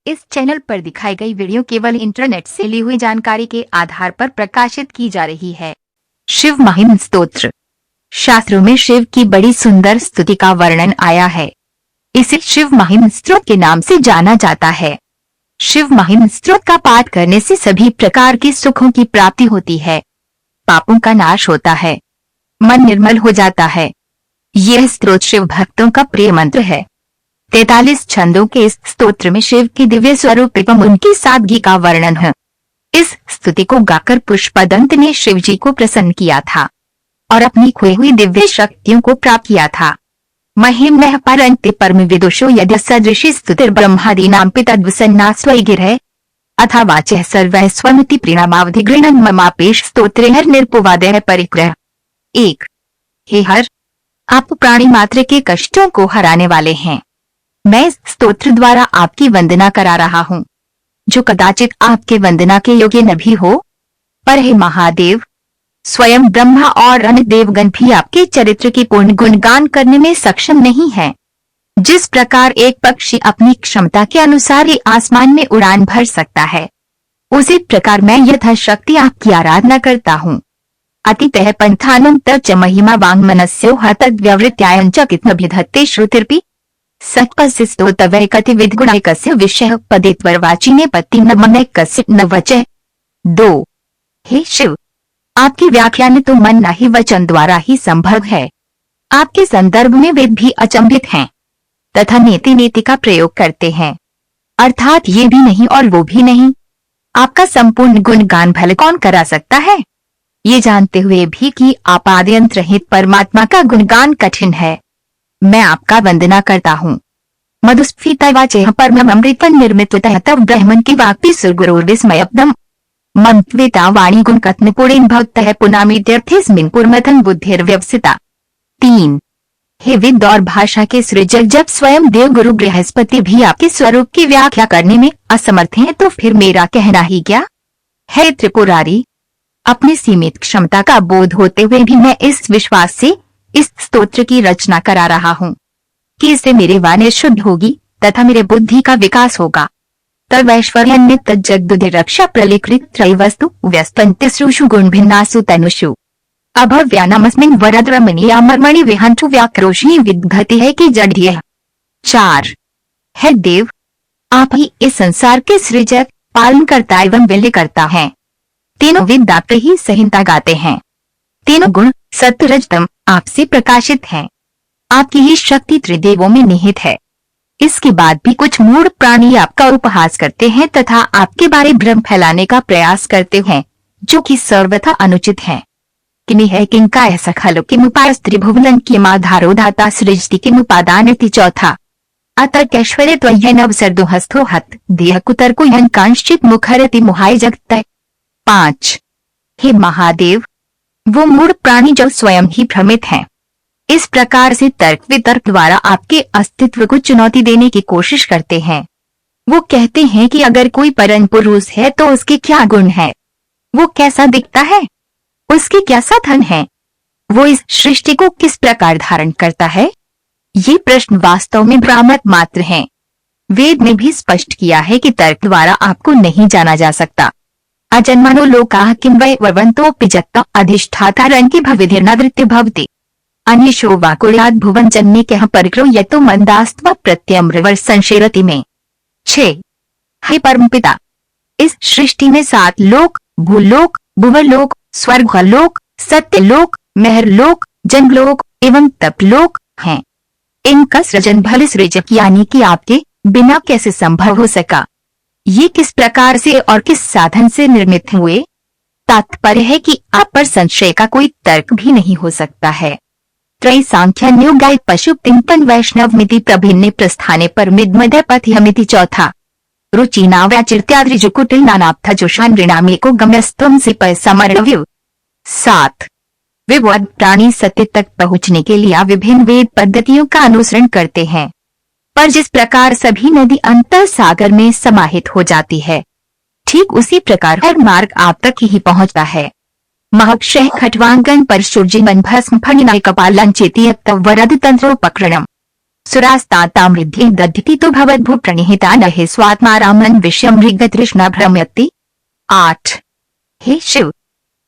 इस चैनल पर दिखाई गई वीडियो केवल इंटरनेट से ली हुई जानकारी के आधार पर प्रकाशित की जा रही है। शिव महिम स्तोत्र। शास्त्रों में शिव की बड़ी सुंदर स्तुति का वर्णन आया है। इसे शिव महिम स्तोत्र के नाम से जाना जाता है। शिव महिम स्तोत्र का पाठ करने से सभी प्रकार के सुखों की प्राप्ति होती है, पापों का नाश होता है, मन निर्मल हो जाता है। यह स्तोत्र शिव भक्तों का प्रिय मंत्र है। 43 छंदों के इस स्तोत्र में शिव के दिव्य स्वरूप एवं उनकी सादगी का वर्णन है। इस स्तुति को गाकर पुष्पदंत ने शिव जी को प्रसन्न किया था और अपनी खोई हुई दिव्य शक्तियों को प्राप्त किया था। महिम्नः परन्ति परम विदुषो यद्य सदृशी स्तुतिर ब्रह्मादीनां पितद्वसन्ना स्वैगिरः अथा वाचः सर्वः स्वमिति प्रीणामावधि गृह्णन् ममापेश स्तोत्रेहर निर्पुवादः परिग्रह। 1। हे हर, आप प्राणी मात्र के कष्टों को हराने वाले हैं। मैं इस स्तोत्र द्वारा आपकी वंदना करा रहा हूँ, जो कदाचित आपके वंदना के योग्य न भी हो। पर हे महादेव, स्वयं ब्रह्मा और अन्य देवगण भी आपके चरित्र की पूर्ण गुणगान करने में सक्षम नहीं है। जिस प्रकार एक पक्षी अपनी क्षमता के अनुसार ही आसमान में उड़ान भर सकता है, उसी प्रकार मैं यथाशक्ति आपकी आराधना करता हूँ। अतितः पंथानं तच्च महिमा वाङ्मनस्यो हतद्व्यवृत्यायं च कित्नभिधत्ते श्रुतिर्पि सत्पस्य स्तोतवै कति विद्गुणैकस्य विषयः पदे त्वरवाचिने पत्ति न मनैकस्य न वचः। 2। हे शिव, आपकी व्याख्यान तो मन न ही वचन द्वारा ही संभव है। आपके संदर्भ में वेद भी अचंभित हैं तथा नीति नीति का प्रयोग करते हैं, अर्थात ये भी नहीं और वो भी नहीं। आपका संपूर्ण गुणगान भले कौन करा सकता है, ये जानते हुए भी कि आप आद्यंत रहित परमात्मा का गुणगान कठिन है। मैं आपका वंदना करता हूँ। मधुस्फीता वाचेह परममृतं निर्मितवतः तव ब्रह्मन् की वाक्पि सुरगुरुर्विस्मयब्दम् मन्त्विता वाणी गुण कथन पुणेन भक्तः पुनामीत्यर्थेस्मिन् पुरमथन बुद्धिर्व्यवसिता। 3। हे विद्या और भाषा के सृजक, जब स्वयं देव गुरु बृहस्पति भी आपके स्वरूप की व्याख्या करने में असमर्थ हैं, तो फिर मेरा कहना ही क्या। हे त्रिपुरारी, अपनी सीमित क्षमता का बोध होते हुए भी मैं इस विश्वास से इस स्तोत्र की रचना करा रहा हूँ कि इससे मेरी वाणी शुद्ध होगी तथा मेरे बुद्धि का विकास होगा। तब ऐश्वर्य तज्जगदुधि रक्षा प्रलिकृत त्रैवस्तु व्यस्तन्तिसृषु गुण भिन्नासु तनुषु अभव्यानामस्मिन् वरद्रमणीयामर्मणि विहंतु व्याक्रोशिनी विद्घति है कि जड्य। 4। हे देव, आप ही इस संसार के सृजक, पालन करता एवं विलय करता हैं। तीनों विद्या ही संहिता गाते हैं। तीनों गुण सत्व रज तम आपसे प्रकाशित हैं। आपकी ही शक्ति त्रिदेवों में निहित है। इसके बाद भी कुछ मूढ़ प्राणी आपका उपहास करते हैं तथा आपके बारे भ्रम फैलाने का प्रयास करते हैं, जो कि सर्वथा अनुचित है। किन्हीं है किनका ऐसा खलो किमुपाय त्रिभुवन किमाधारो धाता सृजति किमुपादान। 4। अतर्कैश्वर्य त्वय्यन अवसर्दो हस्तो हत देह कुतर्को यन कांश्चित मुखरति मुहाय जगत। 5। हे महादेव, वो मूढ़ प्राणी जो स्वयं ही भ्रमित हैं, इस प्रकार से तर्क वितर्क द्वारा आपके अस्तित्व को चुनौती देने की कोशिश करते हैं। वो कहते हैं कि अगर कोई परम पुरुष है तो उसके क्या गुण है, वो कैसा दिखता है, उसके क्या साधन है, वो इस सृष्टि को किस प्रकार धारण करता है। ये प्रश्न वास्तव में भ्रामक मात्र हैं। वेद ने भी स्पष्ट किया है कि तर्क द्वारा आपको नहीं जाना जा सकता। अजन्मनो लोकाः किं वै ववन्तोऽपि जत्त अधिष्ठाता रंकी भविधिर्नदृत्य भवति अनिशो वाकुल्याद् भुवन जन्यकः परिक्रो यतो मंदास्त्व प्रत्यम्रवर संशेरति में। 6। हे परमपिता, इस सृष्टि में 7 लोक, भूलोक, भुवलोक, स्वर्गलोक, सत्यलोक, महरलोक, जनलोक एवं तपलोक हैं। इनका सृजन भले सृजक यानी कि आपके बिना कैसे संभव हो सका। ये किस प्रकार से और किस साधन से निर्मित हुए, तात्पर्य है कि आप पर संशय का कोई तर्क भी नहीं हो सकता है। त्रय सांख्यान्योगाय पशु तिंपन वैष्णव मिति प्रभिन्ने प्रस्थाने पर मिदमद पथ्यमिति। 4। रुचिना व्याचित्याद्रिजुकुटिल नानाप्थ जोशान ऋणामेको गम्यस्त्वं से पैसमर्णव्यु। 7। विवद प्राणी सत्य तक पहुँचने के लिए विभिन्न वेद पद्धतियों का अनुसरण करते हैं, पर जिस प्रकार सभी नदी अंतर सागर में समाहित हो जाती है, ठीक उसी प्रकार हर मार्ग आप तक ही पहुंचता है। महक्षय खटवांगन पर सूर्यमन भस्म फणिनाय कपालं चेति वरद तंत्रोपकरणम। सुरास्तातामृद्धि दधति तो भवद्भू प्रणिहिता न हे स्वात्मारामन विषय मृग तृष्णा भ्रमयति। 8। हे शिव,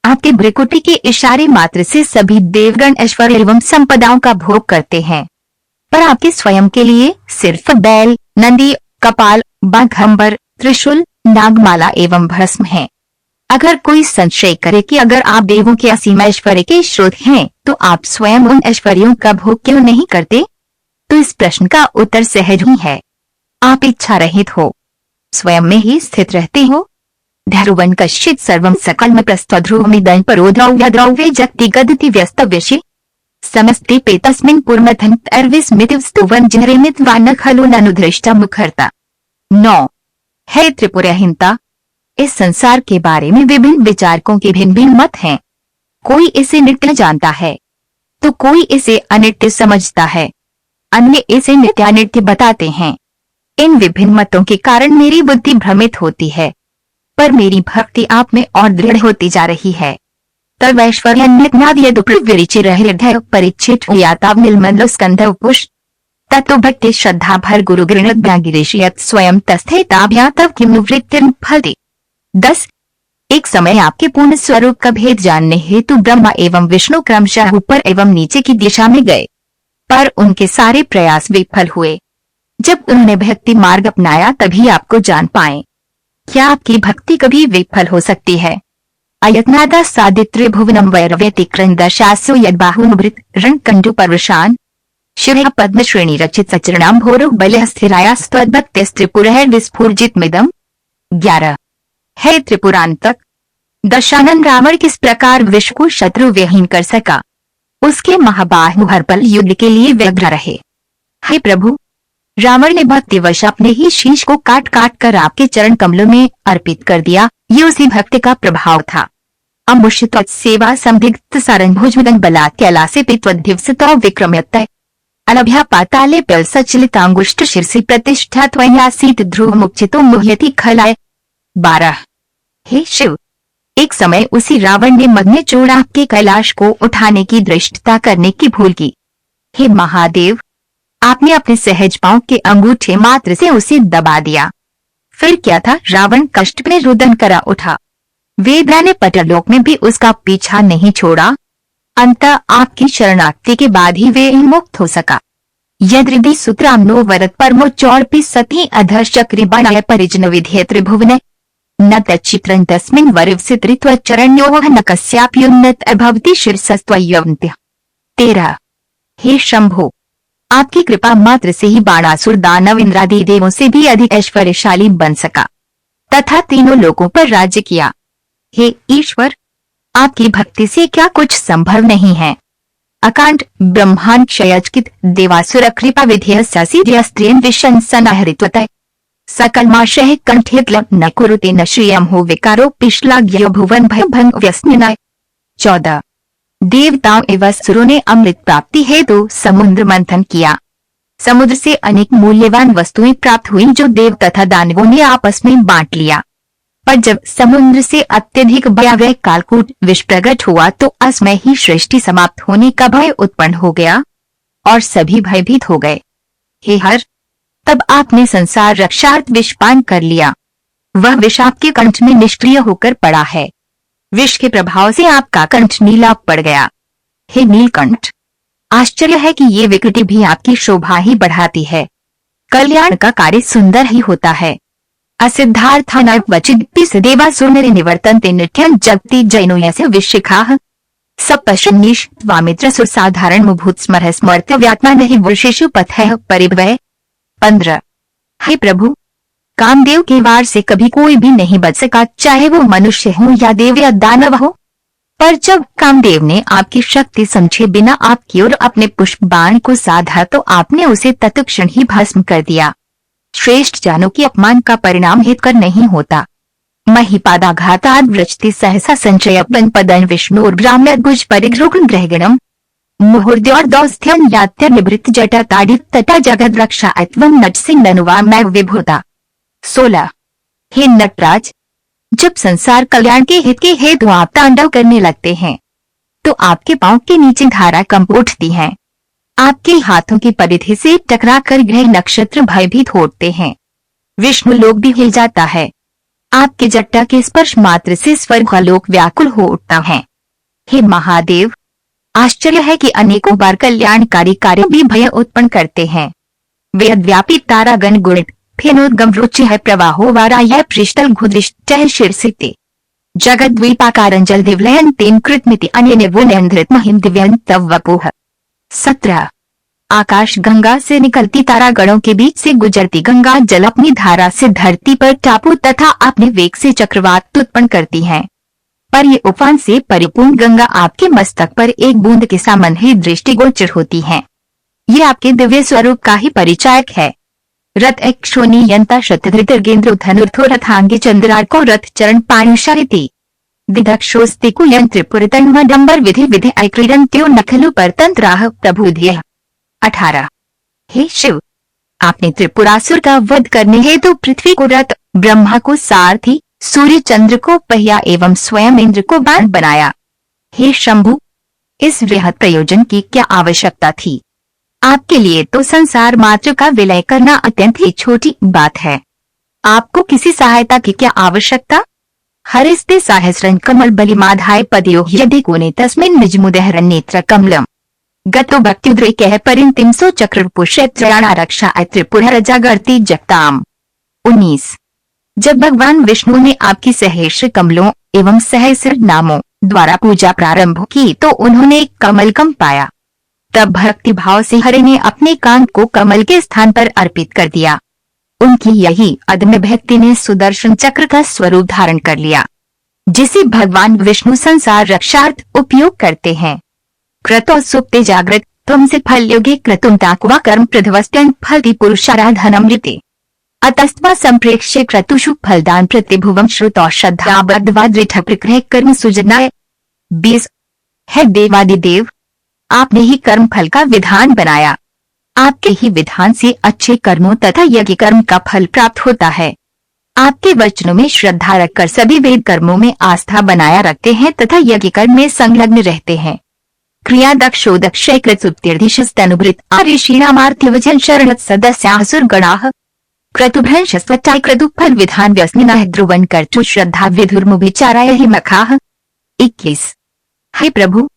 आपके भ्रिकुटी के इशारे मात्र से सभी देवगण ऐश्वर्य एवं संपदाओं का भोग करते हैं, पर आपके स्वयं के लिए सिर्फ बैल, नंदी, कपाल, बाघंबर, त्रिशूल, नागमाला एवं भस्म है। अगर कोई संशय करे कि अगर आप देवों के असीम ऐश्वर्य के स्रोत हैं, तो आप स्वयं उन ऐश्वर्यों का भोग क्यों नहीं करते? तो इस प्रश्न का उत्तर सहज ही है। आप इच्छा रहित हो, स्वयं में ही स्थित रहते हो। ध्रुवन कश्चित सर्वम सकल में प्रस्तध्रुवमिदं परो द्रव्य द्रव्ये जगति गदति व्यस्तव्यशि समस्ते पेतस्मिन् पुरमथन तर्विस्मितिव स्तुवन जहरेमित वान खलु ननुदृष्टा मुखरता। 9। हे त्रिपुरहिंता, इस संसार के बारे में विभिन्न विचारकों के भिन्न भिन्न मत हैं। कोई इसे नित्य जानता है तो कोई इसे अनित्य समझता है, अन्य इसे नित्यानित्य बताते हैं। इन विभिन्न मतों के कारण मेरी बुद्धि भ्रमित होती है, पर मेरी भक्ति आप में और दृढ़ होती जा रही है। तब ऐश्वर्य परिचित याताव नीलमंडल स्कंध पुष्ट तत्व भक्ति श्रद्धा भर गुरु गृणत स्वयं तस्थे ताभ्या तब किम वृत्तिर्न फलति। 10। एक समय आपके पूर्ण स्वरूप का भेद जानने हेतु ब्रह्मा एवं विष्णु क्रमशः ऊपर एवं नीचे की दिशा में गए, पर उनके सारे प्रयास विफल हुए। जब उन्होंने भक्ति मार्ग अपनाया तभी आपको जान पाए। क्या आपकी भक्ति कभी विफल हो सकती है? अयत्नादा सादित्रे भुवनम वैरव्यतिक्रंदशासु यद्बाहुनुवृत रणकंडु परवशान शिव पद्म श्रेणी रचित सचरणाम भोरो बल स्थिराया स्वद्भक्तिस्त्रिपुरहर विस्फुर्जित मिदम। 11। हे त्रिपुरांतक, दशानन रावण किस प्रकार विश्व को शत्रु विहीन कर सका, उसके महाबाहु हरपल युद्ध के लिए व्यग्र रहे। हे प्रभु, रावण ने भक्तिवश अपने ही शीश को काट काट कर आपके चरण कमलों में अर्पित कर दिया। ये उसी भक्ति का प्रभाव था। अमुष्य सेवा संदिग्ध सारंभुजमदन बलात् कैलासे पित्वद्धिवसतो विक्रम्यत अलभ्या पाताले पल सचलितांगुष्ठ शिरसि प्रतिष्ठा त्वयासीत ध्रुव मुक्चितो मुह्यति खलाय। 12। हे शिव, एक समय उसी रावण ने मद में चोर आपके कैलाश को उठाने की धृष्टता करने की भूल की। हे महादेव, आपने अपने सहज पांव के अंगूठे मात्र से उसे दबा दिया। फिर क्या था, रावण कष्ट में रुदन करा उठा। वेदना ने पटरलोक में भी उसका पीछा नहीं छोड़ा। अंततः आपकी शरणागति के बाद ही वे मुक्त हो सका। यद्रिदि सूत्रामनो वरत परमो चौड़पि सती अधर चक्री बनाय परिजन विधेय त्रिभुवन न तच्चित्रं तस्मिन् वरिवसित्रित्वचरण्योः न कस्याप्युन्नत अभवति शीर्षस्त्वय्यवन्त्य। 13। हे शंभो, आपकी कृपा मात्र से ही बाणासुर दानव इंद्रादि देवों से भी अधिक ऐश्वर्यशाली बन सका तथा तीनों लोकों पर राज्य किया। हे ईश्वर, आपकी भक्ति से क्या कुछ संभव नहीं है। अकांड ब्रह्मांड क्षयचकित देवासुर कृपा विधेय स्त्रियन विशन सनाहरित्वतः सकलमाशय कंठेक्ल न कुरुते न श्रियम हो विकारो पिश्लाघ्यो भुवन भय भंग व्यस्मिनाय। 14। देवताओं एवं असुरों ने अमृत प्राप्ति हेतु समुद्र मंथन किया। समुद्र से अनेक मूल्यवान वस्तुएं प्राप्त हुई जो देव तथा दानवों ने आपस में बांट लिया। पर जब समुद्र से अत्यधिक भयावह कालकूट विष प्रकट हुआ तो असमय ही सृष्टि समाप्त होने का भय उत्पन्न हो गया और सभी भयभीत हो गए। हे हर, तब आपने संसार रक्षार्थ विष पान कर लिया। वह विष आपके कंठ में निष्क्रिय होकर पड़ा है। विष के प्रभाव से आपका कंठ नीला पड़ गया। हे नीलकंठ, आश्चर्य है कि ये विकृति भी आपकी शोभा ही बढ़ाती है। कल्याण का कार्य सुंदर ही होता है। असिद्धार्थानवचिदिति देवासुरनरे निवर्तन्ते नित्यं जगति जैनो यस्य विशिखाः सपश्यन्नीश त्वामित्र सुसाधारण मुभूत स्मरः स्मर्तव्यात्मा नहि वृषेषु पथः परिभवः। 15। हे प्रभु, कामदेव के वार से कभी कोई भी नहीं बच सका, चाहे वो मनुष्य हो या देव या दानव हो। पर जब कामदेव ने आपकी शक्ति समझे बिना आपकी ओर अपने पुष्प बाण को साधा तो आपने उसे तत्क्षण ही भस्म कर दिया। श्रेष्ठ जानों की अपमान का परिणाम हितकर नहीं होता। महिपादाघाताद् व्रजति सहसा संचयपन पदन विष्णु ब्राह्म्यद्भुज परिग्रुग्ण ग्रहगणम मुहुर्द्योर्दौस्थ्यं यात्य निवृत्त जटा ताड़ित तटा जगद रक्षा अत्वं नट सिंह ननुवामय विभूता। 16। हे नटराज, जब संसार कल्याण के हित के हेतु आप तांडव करने लगते हैं तो आपके पांव के नीचे धारा कंप उठती हैं। आपके हाथों की परिधि से टकराकर ग्रह नक्षत्र भयभीत होते हैं। विष्णु लोक भी हिल जाता है। आपके जट्टा के स्पर्श मात्र से स्वर्गलोक व्याकुल हो उठता है। हे महादेव, आश्चर्य है कि अनेकों बार कल्याणकारी कार्य भी भय उत्पन्न करते हैं। वेदव्यापी तारागण गुणित फेनोद्गम रुचि प्रवाहो वाराय पृष्ठल घुदिष्ट शीर्षिते जगद्वीपाकारं जल दिवलयन तेन कृतमिति अन्य वो नियंत्रित महिम दिव्यं तव वपुः। 17। आकाश गंगा से निकलती तारागणों के बीच से गुजरती गंगा जल अपनी धारा से धरती पर टापू तथा अपने वेग से चक्रवात उत्पन्न करती है। पर ये उफान से परिपूर्ण गंगा आपके मस्तक पर एक बूंद के समान ही दृष्टिगोचर होती है। ये आपके दिव्य स्वरूप का ही परिचायक है। रथ एक्शोनी यंता शतधृतर्गेन्द्र धनुर्थो रथांगे चंद्रार्को रथ चरण पाणुषारिति दिदक्षोस्ति कुयं त्रिपुरतन्मडंबर विधि विधि ऐक्रीडन्त्यो नखलु परतंत्राः प्रबुध्यः। 18। हे शिव, आपने त्रिपुरासुर का वध करने हेतु पृथ्वी को रथ, ब्रह्मा को सारथी, सूर्य चंद्र को पहिया एवं स्वयं इंद्र को बाण बनाया। हे शंभु, इस वृहद प्रयोजन की क्या आवश्यकता थी? आपके लिए तो संसार मात्र का विलय करना अत्यंत ही छोटी बात है। आपको किसी सहायता की क्या आवश्यकता? हरिस्ते सहस्रं कमल बलिमाधाय पदयो यदि कोने तस्मिन् निजमुदहरन् नेत्र कमलम गतो भक्त्युद्रेकः परिंतिंसो चक्रपुष्यत्रयाणा रक्षा त्रिपुरजागर्ति जगताम। 19। जब भगवान विष्णु ने आपकी सहस्र कमलों एवं सहस्र नामों द्वारा पूजा प्रारंभ की तो उन्होंने एक कमलकम पाया। तब भक्ति भाव से हरि ने अपने कान को कमल के स्थान पर अर्पित कर दिया। उनकी यही अदम्य भक्ति ने सुदर्शन चक्र का स्वरूप धारण कर लिया, जिसे भगवान विष्णु संसार रक्षार्थ उपयोग करते हैं। क्रतो सुप्ते जागृत तुमसे फल योगे क्रतुम ताकुवा कर्म प्रध्वस्त्यं फलति पुरुषाराधनमृते अतस्त्वा संप्रेक्ष्य क्रतुषु फलदान प्रतिभुवं श्रुतौ श्रद्धा बद्धवा दृढ़ प्रकृह कर्म सुजनाय। 20। है देवादिदेव, आपने ही कर्म फल का विधान बनाया। आपके ही विधान से अच्छे कर्मों तथा यज्ञ कर्म का फल प्राप्त होता है। आपके वचनों में श्रद्धा रखकर सभी वेद कर्मों में आस्था बनाया रखते हैं तथा यज्ञ कर्म में संलग्न रहते हैं। क्रिया दक्षो दक्षय कृतुप्तीर्धिशस्तनुभृत आऋषीणामार्त्यवचन शरणत सदस्यासुर गणाः क्रतुभ्रंश स्वचाय क्रतुफल विधान व्यसनिनः ध्रुवं कर्तु श्रद्धा विधुर्मुभिचाराय हि मखाः। 21। हे प्रभु,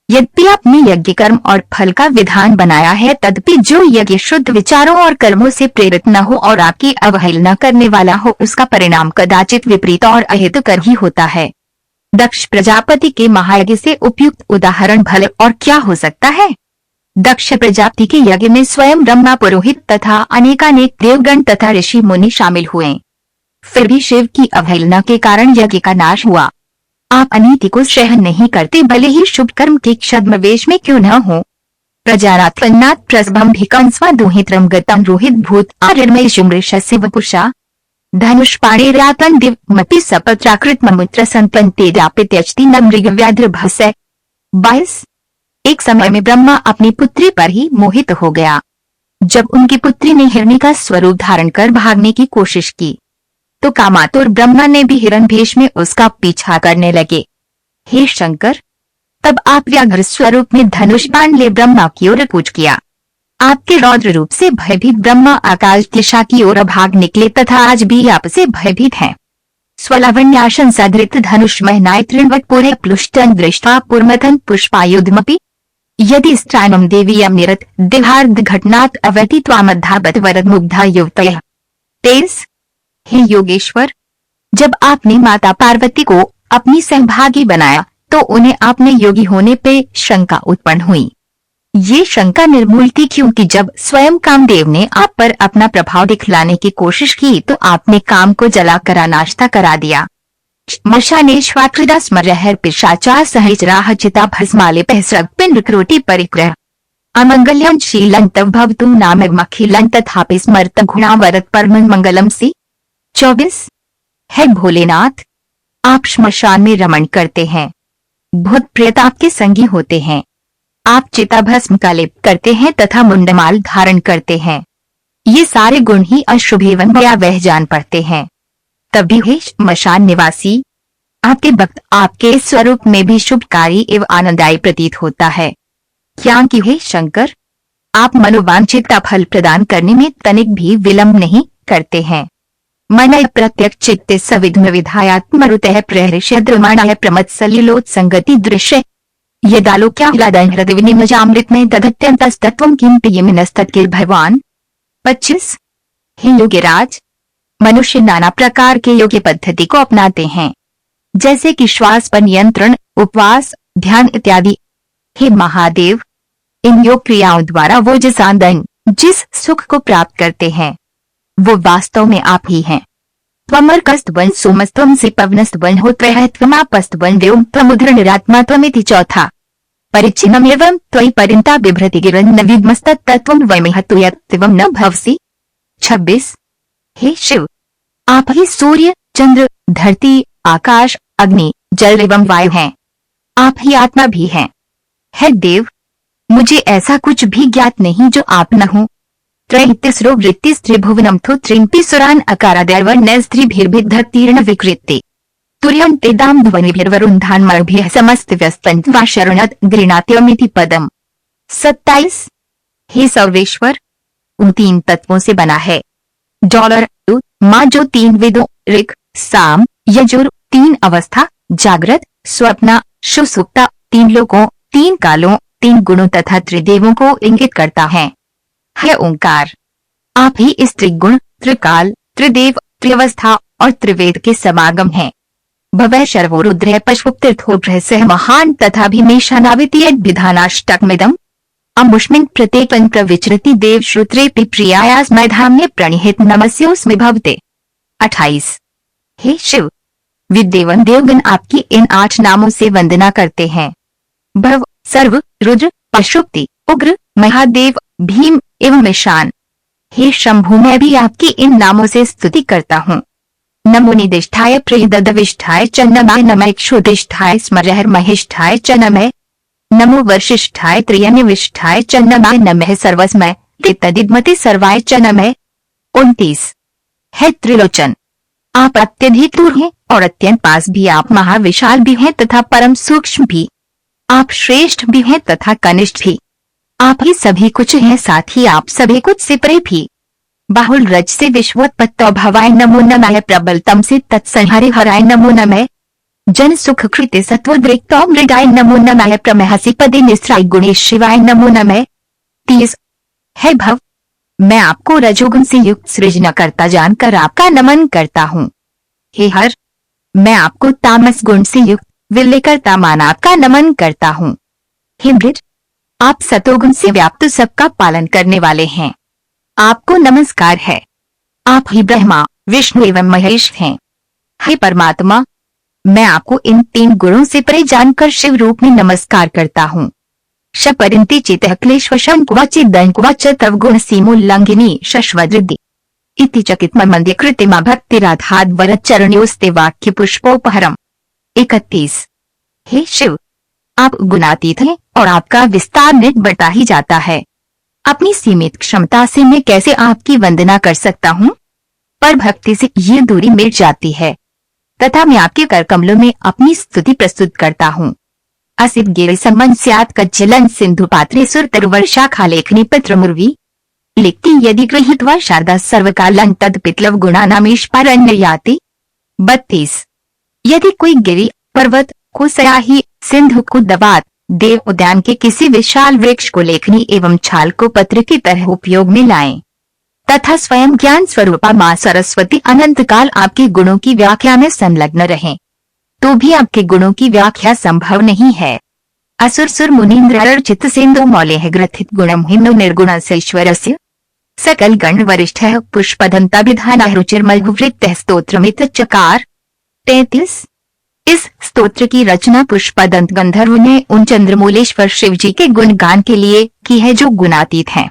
यद्यपि आपने यज्ञ कर्म और फल का विधान बनाया है, तदपि जो यज्ञ शुद्ध विचारों और कर्मों से प्रेरित न हो और आपकी अवहेलना करने वाला हो, उसका परिणाम कदाचित विपरीत और अहितकर ही होता है। दक्ष प्रजापति के महायज्ञ से उपयुक्त उदाहरण भले और क्या हो सकता है? दक्ष प्रजापति के यज्ञ में स्वयं ब्रह्मा पुरोहित तथा अनेकानेक देवगण तथा ऋषि मुनि शामिल हुए, फिर भी शिव की अवहेलना के कारण यज्ञ का नाश हुआ। आप अनीति को सहन नहीं करते, भले ही शुभ कर्म के छद्मवेश में क्यों न हो। प्रजानाथ प्रसभम भिकंस्वा दुहित्रम गतम रोहित भूत आर्यमय शुमृष शिवपुषा धनुष पाणे रातन दिव मति सपत्राकृत ममुत्र संपन्ते व्यापित्यचति न मृग व्याध्र भस्य। 22। एक समय में ब्रह्मा अपनी पुत्री पर ही मोहित हो गया। जब उनकी पुत्री ने हिरणी का स्वरूप धारण कर भागने की कोशिश की तो कामातुर ब्रह्मा ने भी हिरण भेष में उसका पीछा करने लगे। हे शंकर, तब आप व्याघ्र स्वरूप में धनुष बाण ले ब्रह्मा की ओर कूच किया। आपके रौद्र रूप से भयभीत ब्रह्मा आकाश दिशा की ओर भाग निकले तथा आज भी आपसे भयभीत हैं। स्वलावण्याशन सधृत धनुष महनाय तृणवत पूरे प्लुष्टन दृष्टा पुरमथन पुष्पायुधमपि यदि स्त्रानम देवीयम निरत दिहार्द घटनात् अवति त्वामद्धावत वरद मुग्धा युवतयः। 23। हे योगेश्वर, जब आपने माता पार्वती को अपनी सहभागी बनाया तो उन्हें आपने योगी होने पे शंका उत्पन्न हुई। ये शंका निर्मूल थी क्योंकि जब स्वयं कामदेव ने आप पर अपना प्रभाव दिखलाने की कोशिश की तो आपने काम को जलाकर नाश्ता करा दिया। मशानेश्वाकृदा स्मरहर पिशाचा सहजराह चिता भस्माले पहस्रग पिंड क्रोटी परिग्रह अमंगल्यं शीलं तव भवतु नामखिलं तथापि स्मर्त गुणावरत परम मंगलम सी। 24। है भोलेनाथ, आप श्मशान में रमण करते हैं, भूत प्रेत आपके संगी होते हैं, आप चिता भस्म का लेप करते हैं तथा मुंडमाल धारण करते हैं। ये सारे गुण ही अशुभ एवं भयावह जान पड़ते हैं। तभी हे श्मशान निवासी, आपके भक्त आपके स्वरूप में भी शुभकारी एवं आनंददायी प्रतीत होता है। क्या कि हे शंकर, आप मनोवांछित फल प्रदान करने में तनिक भी विलंब नहीं करते हैं। मन प्रत्यक्ष चित्ते सविध्म विधायात्म मरुतः प्रहृष्य द्रुमाणाय प्रमत्सलिलोत्संगति दृश्य यदालोक्याह्लादं हृदय विनिमजामृत में दधत्यंतस्तत्वं किंप्रियमिनस्तत्किल भगवान। 25। हे योगीराज, मनुष्य नाना प्रकार के योग पद्धति को अपनाते हैं, जैसे कि श्वास पर नियंत्रण, उपवास, ध्यान इत्यादि। हे महादेव, इन योग क्रियाओं द्वारा वो जिस आनंद, जिस सुख को प्राप्त करते हैं, वो वास्तव में आप ही हैं। त्वमर्कस्तवन सोमस्तवम से पवनस्तवन होत्रयः त्वमापस्तवन देवं त्वमुद्र निरात्मा त्वमिति। चौथा। परिचिनम एवं त्वयि परिंता बिभ्रति गिरन्न विद्मस्तत्त्वं वैमिहतु यत्त्वं न भवसि। 26। हे शिव, आप ही सूर्य, चंद्र, धरती, आकाश, अग्नि, जल एवं वायु हैं। आप ही आत्मा भी हैं। हे देव, मुझे ऐसा कुछ भी ज्ञात नहीं जो आप न हो। त्रयितिस्रो वृत्तिस्त्रिभुवनम थो त्रिंपि सुरान अकाराद्यर्वण्यस्त्रिभिर्भिद्धतीर्ण विकृति तुर्यन्ते दाम्ध्वनिभिर्वरुन्धान्मर्भिः समस्तव्यस्तन्त्वा शरणद गृणात्यमिति पदम। 27। हे सर्वेश्वर, उन तीन तत्वों से बना है। डॉलर माँ जो तीन वेदों ऋग, साम, यजुर, तीन अवस्था जागृत, स्वप्न, सुषुप्ता, तीन लोकों, तीन कालों, तीन गुणों तथा त्रिदेवों को इंगित करता है। ओंकार, आप ही इस त्रिगुण, त्रिकाल, त्रिदेव, त्रिअवस्था और त्रिवेद के समागम हैं। भवै शर्वो रुद्र पशुप्तीर्थोभ्रसः महान तथा भीमेशानावितीय विधानाष्टकमिदम् अमुष्मिन् प्रत्येकं प्रविचरति देव श्रुत्रेऽपि प्रियायास्मै धाम्ये प्रणिहित नमस्योऽस्मि भवते। 28। हे शिव, विद्येवन देवगण आपकी इन 8 नामों से वंदना करते हैं। भव, सर्व, रुद्र, पशुपति, उग्र, महादेव, भीम एवं ईशान। हे शंभु, मैं भी आपकी इन नामों से स्तुति करता हूँ। नमो निदिष्ठाय प्रियदविष्ठाय च नमः, नमः क्षुदिष्ठाय स्मरहर्महिष्ठाय च नमः, नमो वर्षिष्ठाय त्रियनिविष्ठाय च नमः, नमः सर्वस्मय तदिद्मति सर्वाय च नमः। 29। है त्रिलोचन, आप अत्यधिक दूर हैं और अत्यंत पास भी। आप महाविशाल भी हैं तथा परम सूक्ष्म भी। आप श्रेष्ठ भी हैं तथा कनिष्ठ भी। आप ही सभी कुछ हैं, साथ ही आप सभी कुछ से परे भी। बाहुल रज से विश्वोत्पत्तो भवाय नमो नमः, प्रबलतम से तत्संहारे हराय नमो नमः, जन सुख कृते सत्वोद्रिक्तो मृगाय नमो नमः, प्रमहसि पदे निस्राय गुणेश शिवाय नमो नमः। 30। है भव, मैं आपको रजोगुण से युक्त सृजनकर्ता जानकर आपका नमन करता हूँ। हे हर, मैं आपको तामस गुण से युक्त विलयकर्ता मान आपका नमन करता हूँ। हे मृड, आप सतोगुण से व्याप्त सबका पालन करने वाले हैं। आपको नमस्कार है। आप ही ब्रह्मा, विष्णु एवं महेश हैं। हे परमात्मा, मैं आपको इन 3 गुणों से परे जानकर शिव रूप में नमस्कार करता हूँ। शपरिंति चितः क्लेशवशं क्वचिदं क्वच तव गुण सीमोल्लंघिनी शश्वदृद्धि इति चकित मंद्य कृतिमा भक्तिराधाद वरद चरणयोस्ते वाक्य पुष्पोपहरम। 31। हे शिव, आप गुणातीत हैं और आपका विस्तार नित बढ़ता ही जाता है। अपनी सीमित क्षमता से मैं कैसे आपकी वंदना कर सकता हूँ, पर भक्ति से ये दूरी मिट जाती है तथा मैं आपके कर कमलों में अपनी स्तुति प्रस्तुत करता हूँ। असित गिरि सम्मन स्यात् कज्जलन सिंधु पात्रे सुर तरुवर्षा खालेखनी पत्र मुर्वी लिखती यदि गृहीत्वा शारदा सर्वकालं तद पितलव गुणानामीश पारण्य याति। 32। यदि कोई गिरि, पर्वत को सयाही, सिंधु को दवात, देव उद्यान के किसी विशाल वृक्ष को लेखनी एवं छाल को पत्र की तरह उपयोग में लाएं तथा स्वयं ज्ञान स्वरूपा मां सरस्वती अनंत काल आपके गुणों की व्याख्या में संलग्न रहें, तो भी आपके गुणों की व्याख्या संभव नहीं है। असुर सुर मुनीन्द्र अर्चित सिंधु मौलेह ग्रथित गुणम हिमो निर्गुण से ईश्वरस्य सकल गण वरिष्ठ पुष्पदंता विधाना रुचिर्मलवृत्त स्तोत्रमित चकार। 33। इस स्तोत्र की रचना पुष्पदंत गंधर्व ने उन चंद्रमूलेश्वर शिव जी के गुणगान के लिए की है जो गुणातीत हैं।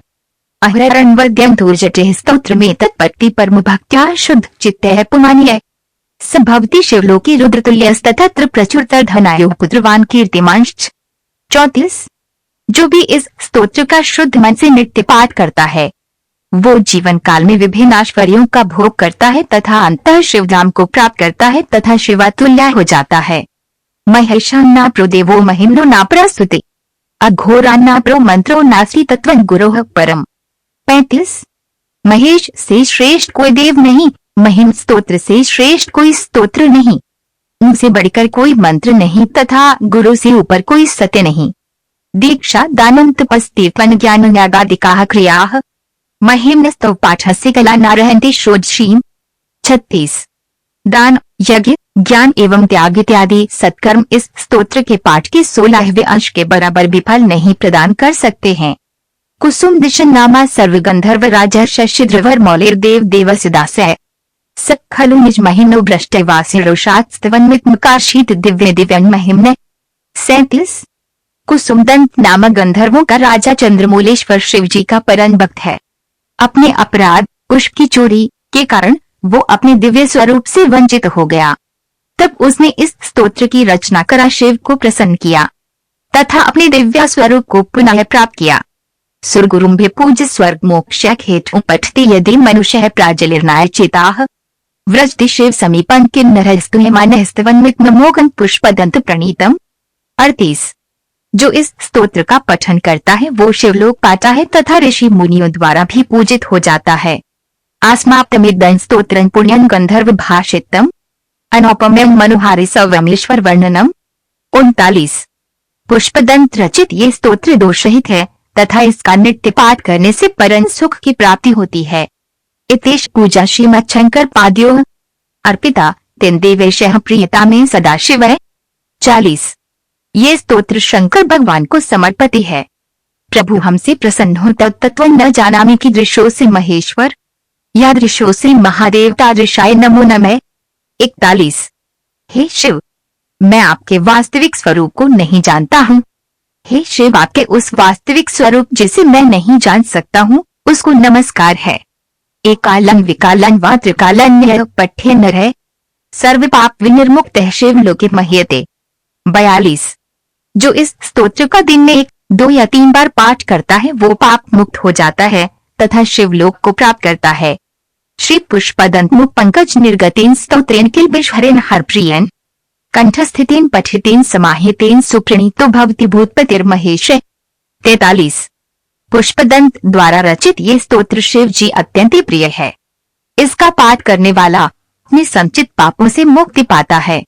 अहरणवद्यं धूर्जटे स्तोत्र में तत्पत्ति परम भक्त्या शुद्ध चित्तः पुमानीय संभवती शिवलोकी रुद्रतुल्यस्तत्र प्रचुरतर धनायो पुत्रवान कीर्तिमांश्च। 34। जो भी इस स्तोत्र का शुद्ध मन से नित्य पाठ करता है, वो जीवन काल में विभिन्न ऐश्वर्यों का भोग करता है तथा अंततः शिवधाम को प्राप्त करता है तथा शिवातुल्य हो जाता है। महेशान्ना प्रोदेवो महिम्नो ना प्रस्तुति अघोरान्नाप्रो मंत्रो नास्ति तत्वं गुरोः परम। 35। महेश से श्रेष्ठ कोई देव नहीं, महिम स्तोत्र से श्रेष्ठ कोई स्तोत्र नहीं, उनसे बढ़कर कोई मंत्र नहीं तथा गुरु से ऊपर कोई सत्य नहीं। दीक्षा दानं तपस्तीर्पण ज्ञान यागादिकाः क्रियाः महिम्नस्तव पाठस्य कला नारहन्ति षोडशीम्। 36। दान, यज्ञ, ज्ञान एवं त्याग इत्यादि सत्कर्म इस स्तोत्र के पाठ के 16वें अंश के बराबर भी फल नहीं प्रदान कर सकते हैं। कुसुम दिशन नामा सर्व गंधर्व राजा शशिध्रवर मौलिर देव देवसिदासय स खलु निज महिम्नो भ्रष्टवासिरोषात्स्तवन्मितमुकाशीत दिव्य दिव्यं महिम्न। 37। कुसुमदंत नामक गंधर्वों का राजा चंद्रमौलेश्वर शिवजी का परम भक्त है। अपने अपराध कुश की चोरी के कारण वो अपने दिव्य स्वरूप से वंचित हो गया। तब उसने इस स्तोत्र की रचना करा शिव को प्रसन्न किया तथा अपने दिव्य स्वरूप को पुनः प्राप्त किया। सुरगुरुम्भे पूज स्वर्ग मोक्ष हेतु पठति यदि मनुष्य प्राजलिर्नाय चेताः व्रजति शिव समीपं किन्नरस्तुयमानस्तवन्मित नमोगं पुष्पदंत प्रणीतम। 38। जो इस स्तोत्र का पठन करता है वो शिवलोक पाता है तथा ऋषि मुनियों द्वारा भी पूजित हो जाता है। आस्माप्तमिदं स्तोत्रं पुण्यं गंधर्व भाषितम अनौपम्यं मनोहारि सौम्येश्वर वर्णनम। 39। पुष्पदंत रचित ये स्तोत्र दोषरहित है तथा इसका नित्य पाठ करने से परम सुख की प्राप्ति होती है। इतेश पूजा श्रीमच्छंकर पाद्यो अर्पिता तेन देवेशः प्रियता में सदाशिव। 40। ये स्तोत्र शंकर भगवान को समर्पित है। प्रभु हमसे प्रसन्न हो तब तत्व न जानामि की दृश्यों से महेश्वर या दृश्यों से महादेव तादृशाय नमो नमः। 41। हे शिव, मैं आपके वास्तविक स्वरूप को नहीं जानता हूँ। हे शिव, आपके उस वास्तविक स्वरूप जिसे मैं नहीं जान सकता हूँ उसको नमस्कार है। एकालं विकालं वा त्रिकालं पठ्य नरः सर्व पाप विनिर्मुक्त शिव लोके मह्यते। 42। जो इस स्तोत्र का दिन में 1, 2 या 3 बार पाठ करता है वो पाप मुक्त हो जाता है तथा शिवलोक को प्राप्त करता है। श्री पुष्पदंत मुख पंकज निर्गतेन स्तोत्रेण किल्बिषहरेण हरप्रियन कंठस्थितेन पठितेन समाहितेन सुप्रणीतो भवति भूतपतिर्महेश। 43। पुष्पदंत द्वारा रचित ये स्तोत्र शिव जी अत्यंत प्रिय है। इसका पाठ करने वाला अपने संचित पापों से मुक्ति पाता है।